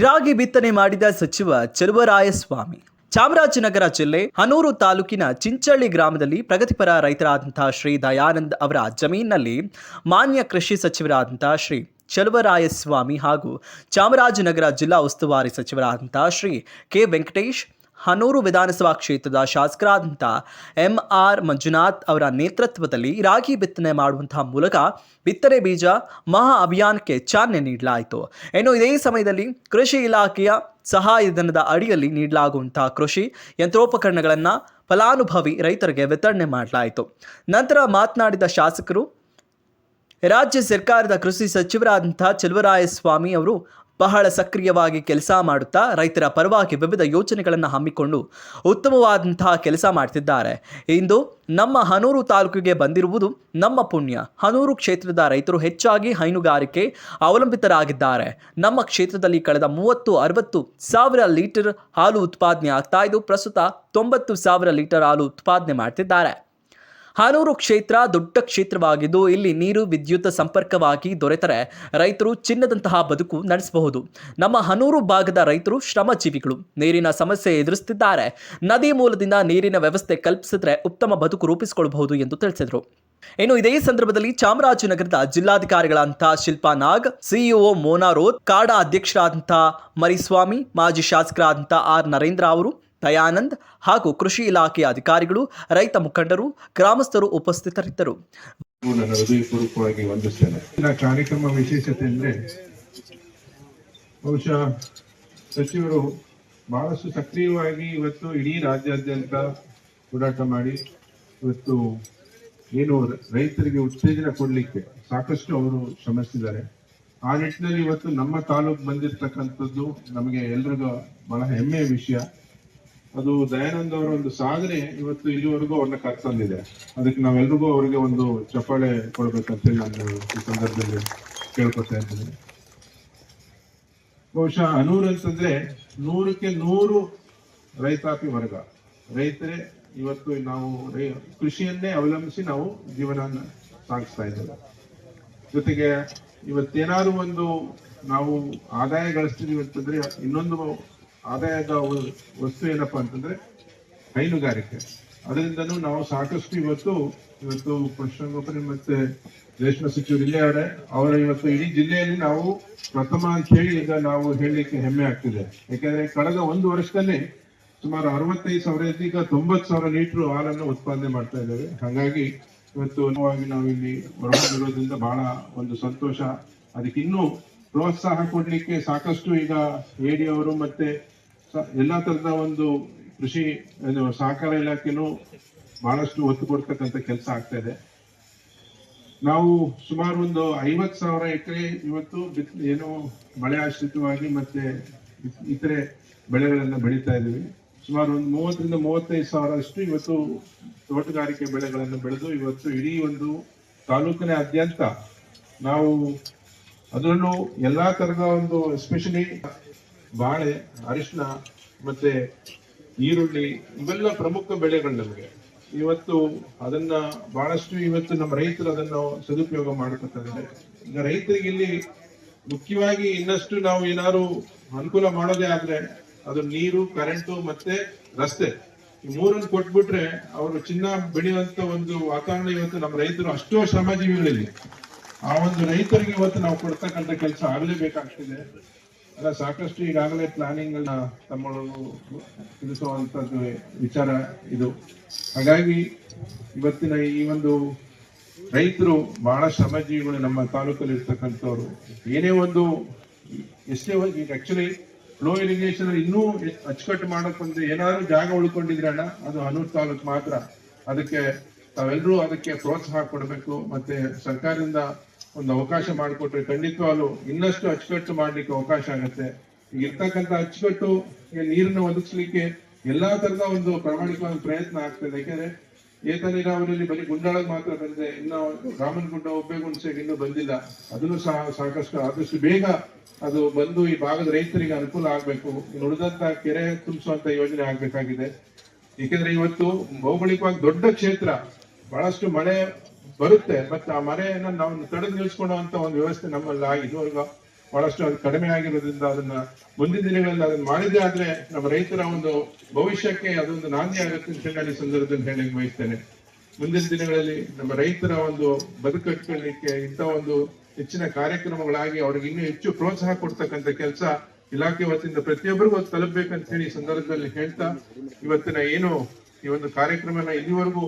ರಾಗಿ ಬಿತ್ತನೆ ಮಾಡಿದ ಸಚಿವ ಚಲುವರಾಯಸ್ವಾಮಿ. ಚಾಮರಾಜನಗರ ಜಿಲ್ಲೆ ಹನೂರು ತಾಲೂಕಿನ ಚಿಂಚಳ್ಳಿ ಗ್ರಾಮದಲ್ಲಿ ಪ್ರಗತಿಪರ ರೈತರಾದಂತಹ ಶ್ರೀ ದಯಾನಂದ್ ಅವರ ಜಮೀನಿನಲ್ಲಿ ಮಾನ್ಯ ಕೃಷಿ ಸಚಿವರಾದಂತಹ ಶ್ರೀ ಚಲುವರಾಯಸ್ವಾಮಿ ಹಾಗೂ ಚಾಮರಾಜನಗರ ಜಿಲ್ಲಾ ಉಸ್ತುವಾರಿ ಸಚಿವರಾದಂತಹ ಶ್ರೀ ಕೆ ವೆಂಕಟೇಶ್, ಹನೂರು ವಿಧಾನಸಭಾ ಕ್ಷೇತ್ರದ ಶಾಸಕರಾದಂಥ MR ಮಂಜುನಾಥ್ ಅವರ ನೇತೃತ್ವದಲ್ಲಿ ರಾಗಿ ಬಿತ್ತನೆ ಮಾಡುವಂತಹ ಮೂಲಕ ಬಿತ್ತನೆ ಬೀಜ ಮಹಾ ಅಭಿಯಾನಕ್ಕೆ ಚಾಲನೆ ನೀಡಲಾಯಿತು. ಇನ್ನು ಇದೇ ಸಮಯದಲ್ಲಿ ಕೃಷಿ ಇಲಾಖೆಯ ಸಹಾಯಧನದ ಅಡಿಯಲ್ಲಿ ನೀಡಲಾಗುವಂತಹ ಕೃಷಿ ಯಂತ್ರೋಪಕರಣಗಳನ್ನು ಫಲಾನುಭವಿ ರೈತರಿಗೆ ವಿತರಣೆ ಮಾಡಲಾಯಿತು. ನಂತರ ಮಾತನಾಡಿದ ಶಾಸಕರು, ರಾಜ್ಯ ಸರ್ಕಾರದ ಕೃಷಿ ಸಚಿವರಾದಂಥ ಚಲುವರಾಯಸ್ವಾಮಿ ಅವರು ಬಹಳ ಸಕ್ರಿಯವಾಗಿ ಕೆಲಸ ಮಾಡುತ್ತಾ ರೈತರ ಪರವಾಗಿ ವಿವಿಧ ಯೋಜನೆಗಳನ್ನು ಹಮ್ಮಿಕೊಂಡು ಉತ್ತಮವಾದಂತಹ ಕೆಲಸ ಮಾಡ್ತಿದ್ದಾರೆ. ಇಂದು ನಮ್ಮ ಹನೂರು ತಾಲೂಕಿಗೆ ಬಂದಿರುವುದು ನಮ್ಮ ಪುಣ್ಯ. ಹನೂರು ಕ್ಷೇತ್ರದ ರೈತರು ಹೆಚ್ಚಾಗಿ ಹೈನುಗಾರಿಕೆ ಅವಲಂಬಿತರಾಗಿದ್ದಾರೆ. ನಮ್ಮ ಕ್ಷೇತ್ರದಲ್ಲಿ ಕಳೆದ 30-60 ಸಾವಿರ ಲೀಟರ್ ಹಾಲು ಉತ್ಪಾದನೆ ಆಗ್ತಾ ಇದ್ದು, ಪ್ರಸ್ತುತ 90 ಸಾವಿರ ಲೀಟರ್ ಹಾಲು ಉತ್ಪಾದನೆ ಮಾಡ್ತಿದ್ದಾರೆ. ಹನೂರು ಕ್ಷೇತ್ರ ದೊಡ್ಡ ಕ್ಷೇತ್ರವಾಗಿದ್ದು, ಇಲ್ಲಿ ನೀರು ವಿದ್ಯುತ್ ಸಂಪರ್ಕವಾಗಿ ದೊರೆತರೆ ರೈತರು ಚಿನ್ನದಂತಹ ಬದುಕು ನಡೆಸಬಹುದು. ನಮ್ಮ ಹನೂರು ಭಾಗದ ರೈತರು ಶ್ರಮಜೀವಿಗಳು, ನೀರಿನ ಸಮಸ್ಯೆ ಎದುರಿಸುತ್ತಿದ್ದಾರೆ. ನದಿ ಮೂಲದಿಂದ ನೀರಿನ ವ್ಯವಸ್ಥೆ ಕಲ್ಪಿಸಿದ್ರೆ ಉತ್ತಮ ಬದುಕು ರೂಪಿಸಿಕೊಳ್ಳಬಹುದು ಎಂದು ತಿಳಿಸಿದರು. ಇನ್ನು ಇದೇ ಸಂದರ್ಭದಲ್ಲಿ ಚಾಮರಾಜನಗರದ ಜಿಲ್ಲಾಧಿಕಾರಿಗಳಂತಹ ಶಿಲ್ಪಾ ನಾಗ್, ಸಿಇಒ ಮೋನಾ ರೋತ್, ಕಾಡಾ ಅಧ್ಯಕ್ಷರಾದಂತಹ ಮರಿಸ್ವಾಮಿ, ಮಾಜಿ ಶಾಸಕರಾದಂತಹ R ನರೇಂದ್ರ ಅವರು, ದಯಾನಂದ್ ಹಾಗೂ ಕೃಷಿ ಇಲಾಖೆಯ ಅಧಿಕಾರಿಗಳು, ರೈತ ಮುಖಂಡರು, ಗ್ರಾಮಸ್ಥರು ಉಪಸ್ಥಿತರಿದ್ದರು. ನನ್ನ ಹೃದಯಪೂರ್ವಕವಾಗಿ ವಂದಿಸ್ತೇನೆ. ಕಾರ್ಯಕ್ರಮ ವಿಶೇಷತೆ ಅಂದ್ರೆ ಬಹುಶಃ ಸಚಿವರು ಬಹಳಷ್ಟು ಸಕ್ರಿಯವಾಗಿ ಇವತ್ತು ಇಡೀ ರಾಜ್ಯಾದ್ಯಂತ ಹೋರಾಟ ಮಾಡಿ ಇವತ್ತು ಏನು ರೈತರಿಗೆ ಉತ್ತೇಜನ ಕೊಡ್ಲಿಕ್ಕೆ ಸಾಕಷ್ಟು ಅವರು ಶ್ರಮಿಸಿದ್ದಾರೆ. ಆ ನಿಟ್ಟಿನಲ್ಲಿ ಇವತ್ತು ನಮ್ಮ ತಾಲೂಕು ಬಂದಿರತಕ್ಕಂಥದ್ದು ನಮಗೆ ಎಲ್ರಿಗೂ ಬಹಳ ಹೆಮ್ಮೆಯ ವಿಷಯ. ಅದು ದಯಾನಂದ್ ಅವರ ಒಂದು ಸಾಧನೆ ಇವತ್ತು ಇಲ್ಲಿವರೆಗೂ ಅವ್ರನ್ನ ಕರ್ತಂದಿದೆ. ಅದಕ್ಕೆ ನಾವೆಲ್ರಿಗೂ ಅವರಿಗೆ ಒಂದು ಚಪ್ಪಾಳೆ ಕೊಡ್ಬೇಕಂತೇಳಿ ನಾನು ಈ ಸಂದರ್ಭದಲ್ಲಿ ಕೇಳ್ಕೊತಾ ಇದ್ದೀನಿ. ಬಹುಶಃ ಹನೂರು ಅಂತಂದ್ರೆ 100ಕ್ಕೆ 100 ರೈತಾಪಿ ವರ್ಗ. ರೈತರೇ ಇವತ್ತು ನಾವು ಕೃಷಿಯನ್ನೇ ಅವಲಂಬಿಸಿ ನಾವು ಜೀವನ ಸಾಗಿಸ್ತಾ ಇದ್ದೇವೆ. ಜೊತೆಗೆ ಇವತ್ತೇನಾದ್ರು ಒಂದು ನಾವು ಆದಾಯ ಗಳಿಸ್ತೀವಿ ಅಂತಂದ್ರೆ ಇನ್ನೊಂದು ಆದಾಯದ ವಸ್ತು ಏನಪ್ಪಾ ಅಂತಂದ್ರೆ ಹೈನುಗಾರಿಕೆ. ಅದರಿಂದನೂ ನಾವು ಸಾಕಷ್ಟು ಇವತ್ತು ಪಶುಸಂಗೋಪನೆ ಮತ್ತೆ ರೇಷ್ಮೆ ಸಚಿವರು ಇಲ್ಲೇ ಅವರ ಇವತ್ತು ಇಡೀ ಜಿಲ್ಲೆಯಲ್ಲಿ ನಾವು ಪ್ರಥಮ ಅಂತ ಹೇಳಿ ಈಗ ನಾವು ಹೇಳಲಿಕ್ಕೆ ಹೆಮ್ಮೆ ಆಗ್ತಿದೆ. ಯಾಕಂದ್ರೆ ಕಳೆದ 1 ವರ್ಷದಲ್ಲಿ ಸುಮಾರು 65,000 ಈಗ 90,000 ಲೀಟರ್ ಹಾಲನ್ನು ಉತ್ಪಾದನೆ ಮಾಡ್ತಾ ಇದ್ದೇವೆ. ಹಾಗಾಗಿ ಇವತ್ತು ನಾವು ಇಲ್ಲಿ ಹೊರಬಂದಿರೋದ್ರಿಂದ ಬಹಳ ಒಂದು ಸಂತೋಷ. ಅದಕ್ಕೆ ಇನ್ನೂ ಪ್ರೋತ್ಸಾಹ ಕೊಡ್ಲಿಕ್ಕೆ ಸಾಕಷ್ಟು ಈಗ AD ಅವರು ಮತ್ತೆ ಎಲ್ಲಾ ತರದ ಒಂದು ಕೃಷಿ ಸಹಕಾರ ಇಲಾಖೆನೂ ಬಹಳಷ್ಟು ಒತ್ತು ಕೊಡ್ತಕ್ಕಂಥ ಕೆಲಸ ಆಗ್ತಾ ಇದೆ. ನಾವು ಸುಮಾರು ಒಂದು 50,000 ಎಕರೆ ಇವತ್ತು ಏನು ಮಳೆ ಆಶ್ರಿತವಾಗಿ ಮತ್ತೆ ಇತರೆ ಬೆಳೆಗಳನ್ನ ಬೆಳೀತಾ ಇದ್ದೀವಿ. ಸುಮಾರು ಒಂದು 30-35 ಅಷ್ಟು ಇವತ್ತು ತೋಟಗಾರಿಕೆ ಬೆಳೆಗಳನ್ನು ಬೆಳೆದು ಇವತ್ತು ಇಡೀ ಒಂದು ತಾಲೂಕಿನಾದ್ಯಂತ ನಾವು ಅದರಲ್ಲೂ ಎಲ್ಲಾ ತರದ ಒಂದು ಎಸ್ಪೆಷಲಿ ಬಾಳೆ, ಅರಿಶಿನ ಮತ್ತೆ ಈರುಳ್ಳಿ ಇವೆಲ್ಲ ಪ್ರಮುಖ ಬೆಳೆಗಳು ನಮಗೆ. ಇವತ್ತು ಅದನ್ನ ಬಹಳಷ್ಟು ಇವತ್ತು ನಮ್ಮ ರೈತರು ಅದನ್ನು ಸದುಪಯೋಗ ಮಾಡ್ಕೊತಾರೆ. ಈಗ ರೈತರಿಗೆ ಇಲ್ಲಿ ಮುಖ್ಯವಾಗಿ ಇನ್ನಷ್ಟು ನಾವು ಏನಾದ್ರು ಅನುಕೂಲ ಮಾಡೋದೇ ಆದ್ರೆ ಅದು ನೀರು, ಕರೆಂಟು ಮತ್ತೆ ರಸ್ತೆ, ಈ 3 ಕೊಟ್ಬಿಟ್ರೆ ಅವರು ಚಿನ್ನ ಬೆಳೆಯುವಂತ ಒಂದು ವಾತಾವರಣ ಇವತ್ತು ನಮ್ಮ ರೈತರು ಅಷ್ಟೋ ಶ್ರಮಜೀವಿಗಳಲ್ಲಿ ಆ ಒಂದು ರೈತರಿಗೆ ಇವತ್ತು ನಾವು ಕೊಡ್ತಕ್ಕಂಥ ಕೆಲಸ ಆಗಲೇಬೇಕಾಗ್ತಿದೆ. ಅಲ್ಲ ಸಾಕಷ್ಟು ಈಗಾಗಲೇ ಪ್ಲಾನಿಂಗ್ ಅನ್ನ ತಮ್ಮೊಳಗೂ ತಿಳಿಸುವಂತದ್ದು ವಿಚಾರ ಇದು. ಹಾಗಾಗಿ ಇವತ್ತಿನ ಈ ಒಂದು ರೈತರು ಬಹಳ ಶ್ರಮಜೀವಿಗಳು ನಮ್ಮ ತಾಲೂಕಲ್ಲಿ ಇರ್ತಕ್ಕಂಥವ್ರು. ಏನೇ ಒಂದು ಎಷ್ಟೇ ಈಗ ಆಕ್ಚುಲಿ ಫ್ಲೋ ಇರಿಗೇಷನ್ ಇನ್ನೂ ಅಚ್ಚುಕಟ್ಟು ಮಾಡಕ್ಕಂದ್ರೆ ಏನಾದ್ರು ಜಾಗ ಉಳ್ಕೊಂಡಿದ್ರಣ್ಣ ಅದು ಹನೂರು ತಾಲೂಕು ಮಾತ್ರ. ಅದಕ್ಕೆ ತಾವೆಲ್ಲರೂ ಅದಕ್ಕೆ ಪ್ರೋತ್ಸಾಹ ಕೊಡಬೇಕು. ಮತ್ತೆ ಸರ್ಕಾರದಿಂದ ಒಂದು ಅವಕಾಶ ಮಾಡಿಕೊಟ್ರೆ ಖಂಡಿತವಾಗ್ಲೂ ಇನ್ನಷ್ಟು ಅಚ್ಚುಕಟ್ಟು ಮಾಡ್ಲಿಕ್ಕೆ ಅವಕಾಶ ಆಗುತ್ತೆ. ಇರ್ತಕ್ಕಂಥ ಅಚ್ಚುಕಟ್ಟು ನೀರನ್ನು ಒದಗಿಸ್ಲಿಕ್ಕೆ ಎಲ್ಲಾ ತರದ ಒಂದು ಪ್ರಾಮಾಣಿಕವಾದ ಪ್ರಯತ್ನ ಆಗ್ತದೆ. ಯಾಕೆಂದ್ರೆ ಏತ ನೀರಾವರಿಯಲ್ಲಿ ಬರೀ ಗುಂಡಾಳಕ್ಕೆ ಮಾತ್ರ ಬಂದಿದೆ, ಇನ್ನು ರಾಮನಗುಂಡ, ಒಬ್ಬೇಗುಣಸೆಗೆ ಇನ್ನೂ ಬಂದಿಲ್ಲ. ಅದನ್ನು ಸಹ ಸಾಕಷ್ಟು ಆದಷ್ಟು ಬೇಗ ಅದು ಬಂದು ಈ ಭಾಗದ ರೈತರಿಗೆ ಅನುಕೂಲ ಆಗ್ಬೇಕು. ಉಳಿದಂತ ಕೆರೆ ತುಂಬಿಸುವಂತ ಯೋಜನೆ ಆಗ್ಬೇಕಾಗಿದೆ. ಏಕೆಂದ್ರೆ ಇವತ್ತು ಭೌಗೋಳಿಕವಾಗಿ ದೊಡ್ಡ ಕ್ಷೇತ್ರ, ಬಹಳಷ್ಟು ಮಳೆ ಬರುತ್ತೆ. ಮತ್ತೆ ಆ ಮಳೆಯನ್ನ ನಾವು ತಡೆದು ನಿಲ್ಲಿಸ್ಕೊಳ್ಳುವಂತ ಒಂದು ವ್ಯವಸ್ಥೆ ನಮ್ಮಲ್ಲಿ ಇದುವರೆಗೂ ಬಹಳಷ್ಟು ಅದು ಕಡಿಮೆ ಆಗಿರೋದ್ರಿಂದ ಅದನ್ನ ಮುಂದಿನ ದಿನಗಳಲ್ಲಿ ಅದನ್ನ ಮಾಡಿದ್ರೆ ಆದ್ರೆ ನಮ್ಮ ರೈತರ ಒಂದು ಭವಿಷ್ಯಕ್ಕೆ ಅದೊಂದು ನಾಂದಿ ಆಗುತ್ತೆ ಅಂತ ಹೇಳಿ ಈ ಸಂದರ್ಭದಲ್ಲಿ ಹೇಳಿ ಬಯಸ್ತೇನೆ. ಮುಂದಿನ ದಿನಗಳಲ್ಲಿ ನಮ್ಮ ರೈತರ ಒಂದು ಬದುಕಲಿಕ್ಕೆ ಇಂಥ ಒಂದು ಹೆಚ್ಚಿನ ಕಾರ್ಯಕ್ರಮಗಳಾಗಿ ಅವ್ರಿಗೆ ಇನ್ನೂ ಹೆಚ್ಚು ಪ್ರೋತ್ಸಾಹ ಕೊಡ್ತಕ್ಕಂಥ ಕೆಲಸ ಇಲಾಖೆ ವತಿಯಿಂದ ಪ್ರತಿಯೊಬ್ಬರಿಗೂ ಅದು ತಲುಪಬೇಕಂತ ಹೇಳಿ ಈ ಸಂದರ್ಭದಲ್ಲಿ ಹೇಳ್ತಾ, ಇವತ್ತಿನ ಏನು ಈ ಒಂದು ಕಾರ್ಯಕ್ರಮನ ಇಲ್ಲಿವರೆಗೂ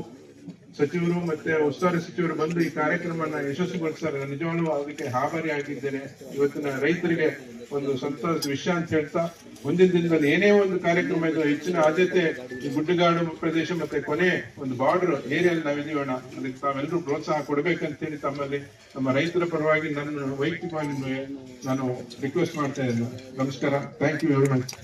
ಸಚಿವರು ಮತ್ತೆ ಉಸ್ತುವಾರಿ ಸಚಿವರು ಬಂದು ಈ ಕಾರ್ಯಕ್ರಮನ ಯಶಸ್ವಿಗೊಳಿಸ್ತಾರೆ. ನಾನು ನಿಜವಾಗ್ಲೂ ಅದಕ್ಕೆ ಆಭಾರಿ ಆಗಿದ್ದೇನೆ. ಇವತ್ತಿನ ರೈತರಿಗೆ ಒಂದು ಸಂತೋಷದ ವಿಷಯ ಅಂತ ಹೇಳ್ತಾ, ಮುಂದಿನ ದಿನದಲ್ಲಿ ಏನೇ ಒಂದು ಕಾರ್ಯಕ್ರಮ ಇದ್ದು ಹೆಚ್ಚಿನ ಆದ್ಯತೆ ಈ ಗುಡ್ಡಗಾಡು ಪ್ರದೇಶ ಮತ್ತೆ ಕೊನೆ ಒಂದು ಬಾರ್ಡರ್ ಏರಿಯಲ್ಲಿ ನಾವಿದೀವಣ, ಅದಕ್ಕೆ ತಾವೆಲ್ಲರೂ ಪ್ರೋತ್ಸಾಹ ಕೊಡ್ಬೇಕಂತ ಹೇಳಿ ತಮ್ಮಲ್ಲಿ ನಮ್ಮ ರೈತರ ಪರವಾಗಿ ನನ್ನ ವೈಯಕ್ತಿಕವಾಗಿ ನಾನು ರಿಕ್ವೆಸ್ಟ್ ಮಾಡ್ತಾ ಇದ್ದೇನೆ. ನಮಸ್ಕಾರ. Thank you very much.